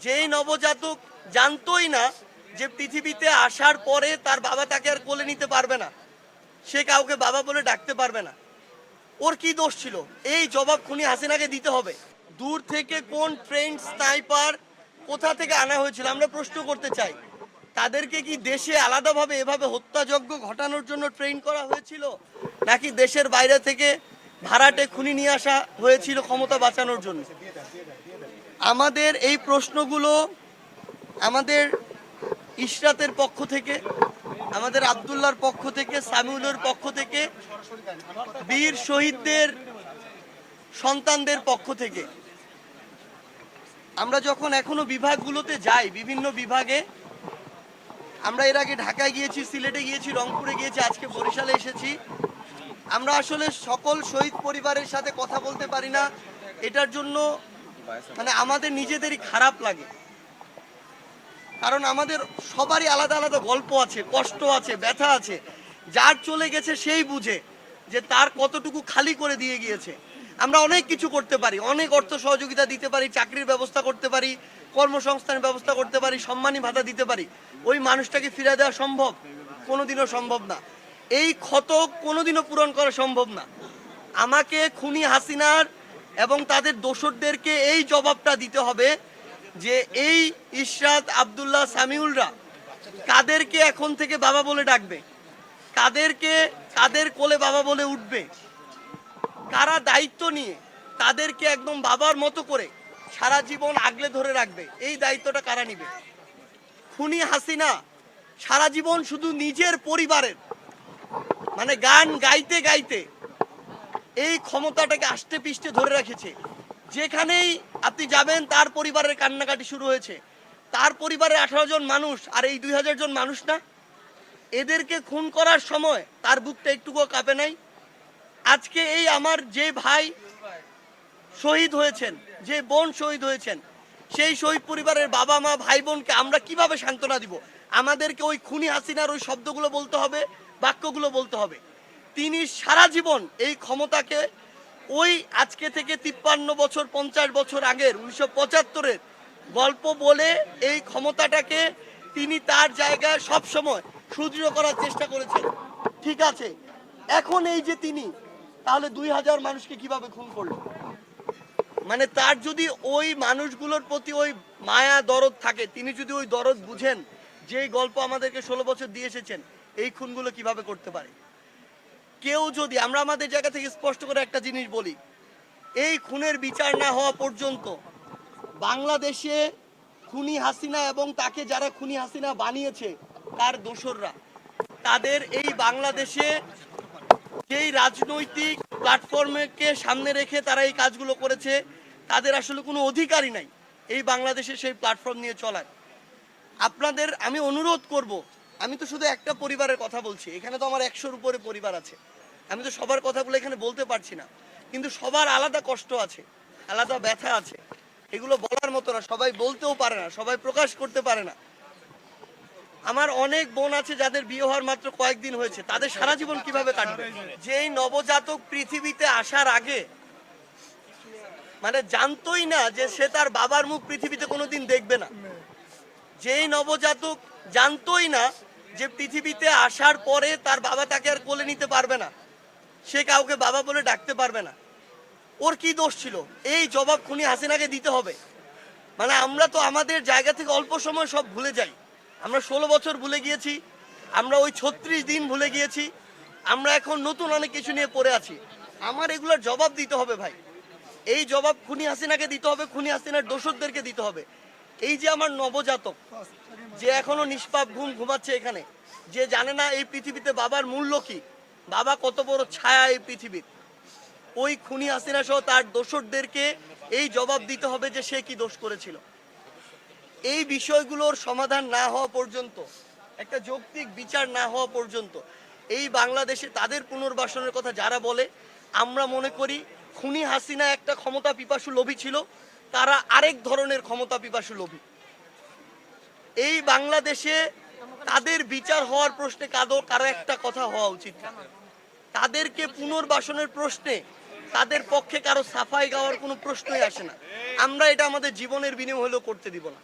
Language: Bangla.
যেই নবজাতক জানতোই না যে পৃথিবীতে আসার পরে তার বাবা তাকে আর কোলে নিতে পারবে না, সে কাউকে বাবা বলে ডাকতে পারবে না, ওর কি দোষ ছিল? এই জবাব খুনি হাসিনাকে দিতে হবে। দূর থেকে কোন ট্রেন্ড স্নাইপার কোথা থেকে আনা হয়েছিল আমরা প্রশ্ন করতে চাই। তাদেরকে কি দেশে আলাদাভাবে এভাবে হত্যাযজ্ঞ ঘটানোর জন্য ট্রেন করা হয়েছিল, নাকি দেশের বাইরে থেকে ভাড়াটে খুনি নিয়ে আসা হয়েছিল ক্ষমতা বাঁচানোর জন্য? আমাদের এই প্রশ্নগুলো আমাদের ইশরাতের পক্ষ থেকে, আমাদের আব্দুল্লাহর পক্ষ থেকে, সামিউলের পক্ষ থেকে, বীর শহীদদের সন্তানদের পক্ষ থেকে। আমরা যখন এখনো বিভাগগুলোতে যাই, বিভিন্ন বিভাগে, আমরা এর আগে ঢাকায় গিয়েছি, সিলেটে গিয়েছি, রংপুরে গিয়েছি, আজকে বরিশালে এসেছি। আমরা আসলে সকল শহীদ পরিবারের সাথে কথা বলতে পারি না, এটার জন্য মানে আমাদের নিজেদেরই খারাপ লাগে। কারণ আমাদের সবারই আলাদা আলাদা গল্প আছে, কষ্ট আছে, ব্যথা আছে। যার চলে গেছে সেই বুঝে যে তার কতটুকু খালি করে দিয়ে গিয়েছে। আমরা অনেক কিছু করতে পারি, অনেক অর্থ সহযোগিতা দিতে পারি, চাকরির ব্যবস্থা করতে পারি, কর্মসংস্থানের ব্যবস্থা করতে পারি, সম্মানী ভাতা দিতে পারি। ওই মানুষটাকে ফিরে দেওয়া সম্ভব? কোনোদিনও সম্ভব না। এই ক্ষত কোনোদিনও পূরণ করা সম্ভব না। আমাকে খুনি হাসিনার এবং তাদের দোসরদেরকে এই জবাবটা দিতে হবে যে এই ইশরাত, আব্দুল্লাহ, সামিউলরা কাদেরকে এখন থেকে বাবা বলে ডাকবে, কাদেরকে কাদের কোলে বাবা বলে উঠবে, কারা দায়িত্ব নিয়ে তাদেরকে একদম বাবার মতো করে সারা জীবন আগলে ধরে রাখবে, এই দায়িত্বটা কারা নিবে? খুনি হাসিনা সারা জীবন শুধু নিজের পরিবারের মানে গান গাইতে গাইতে এই ক্ষমতাটাকে আষ্টে পিষ্টে ধরে রেখেছে। যেখানেই আপনি যাবেন তার পরিবারের কান্নাকাটি শুরু হয়েছে। তার পরিবারের 18 জন মানুষ আর এই 2000 জন মানুষ না? এদেরকে খুন করার সময় তার বুকটা একটুকুও কাঁপে নাই? আজকে এই আমার যে ভাই শহীদ হয়েছেন, যে বোন শহীদ হয়েছেন, সেই শহীদ পরিবারের বাবা মা ভাই বোনকে আমরা কিভাবে সান্ত্বনা দিব? আমাদেরকে ওই খুনি হাসিনার ওই শব্দগুলো বলতে হবে, বাক্যগুলো বলতে হবে। তিনি সারা জীবন এই ক্ষমতাকে ওই আজকে থেকে 53 বছর 50 বছর আগের 1975-এর গল্প বলে এই ক্ষমতাটাকে তিনি তার জায়গায় সব সময় সুদৃঢ় করার চেষ্টা করেছেন। ঠিক আছে, এখন এই যে তিনি তাহলে 2000 মানুষকে কিভাবে খুন করলো? মানে তার যদি ওই মানুষগুলোর প্রতি ওই মায়া দরদ থাকে, তিনি যদি ওই দরদ বুঝেন, যে গল্প আমাদেরকে 16 বছর দিয়ে এসেছেন, এই খুনগুলো কিভাবে করতে পারে? কেউ যদি, আমরা আমাদের জায়গা থেকে স্পষ্ট করে একটা জিনিস বলি, এই খুনের বিচার না হওয়া পর্যন্ত বাংলাদেশে খুনি হাসিনা এবং তাকে যারা খুনি হাসিনা বানিয়েছে তার দোসররা, তাদের এই বাংলাদেশে যেই রাজনৈতিক প্ল্যাটফর্মকে সামনে রেখে তারা এই কাজগুলো করেছে, তাদের আসলে কোনো অধিকারই নাই এই বাংলাদেশে সেই প্ল্যাটফর্ম নিয়ে চলার। আপনাদের আমি অনুরোধ করব, আমি তো শুধু একটা পরিবারের কথা বলছি, এখানে তো আমার 100-র উপরে পরিবার আছে, আমি তো সবার কথাগুলো এখানে বলতে পারছি না, কিন্তু সবার আলাদা কষ্ট আছে, আলাদা ব্যথা আছে, এগুলো বলার মতো না, সবাই বলতেও পারে না, সবাই প্রকাশ করতে পারে না। আমার অনেক বোন আছে যাদের বিয়ে হওয়ার মাত্র কয়েকদিন হয়েছে, তাদের সারা জীবন কিভাবে কাটবে? যেই নবজাতক পৃথিবীতে আসার আগে মানে জানতোই না যে সে তার বাবার মুখ পৃথিবীতে কোনোদিন দেখবে না, যেই নবজাতক জানতোই না যে পৃথিবীতে আসার পরে তার বাবা তাকে আর কোলে নিতে পারবে না, সে কাউকে বাবা বলে ডাকতে পারবে না, ওর কি দোষ ছিল? এই জবাব খুনি হাসিনাকে দিতে হবে। মানে আমরা তো আমাদের জায়গা থেকে অল্প সময় সব ভুলে যাই। আমরা 16 বছর ভুলে গিয়েছি, আমরা ওই 36 দিন ভুলে গিয়েছি, আমরা এখন নতুন অনেক কিছু নিয়ে পড়ে আছি। আমার এগুলোর জবাব দিতে হবে ভাই, এই জবাব খুনি হাসিনাকে দিতে হবে, খুনি হাসিনার দোসরদেরকে দিতে হবে। এই যে আমার নবজাতক যে এখনো নিষ্পাপ ঘুম ঘুমাচ্ছে এখানে, যে জানে না এই পৃথিবীতে বাবার মূল্য কি, বাবা কত বড় ছায়া এই পৃথিবীর, ওই খুনি হাসিনা সহ তার দোসরদেরকে এই জবাব দিতে হবে যে সে কি দোষ করেছিল। এই বিষয়গুলোর সমাধান না হওয়া পর্যন্ত, একটা যৌক্তিক বিচার না হওয়া পর্যন্ত এই বাংলাদেশে তাদের পুনর্বাসনের কথা যারা বলে, আমরা মনে করি খুনি হাসিনা একটা ক্ষমতা পিপাসু লোভী ছিল, তারা আরেক ধরনের ক্ষমতা পিপাসু লোভী। এই বাংলাদেশে তাদের বিচার হওয়ার প্রশ্নে কারো একটা কথা হওয়া উচিত না, তাদেরকে পুনর্বাসনের প্রশ্নে তাদের পক্ষে কারো সাফাই গাওয়ার কোনো প্রশ্নই আসে না। আমরা এটা আমাদের জীবনের বিনিময়ে হলেও করতে দিব না।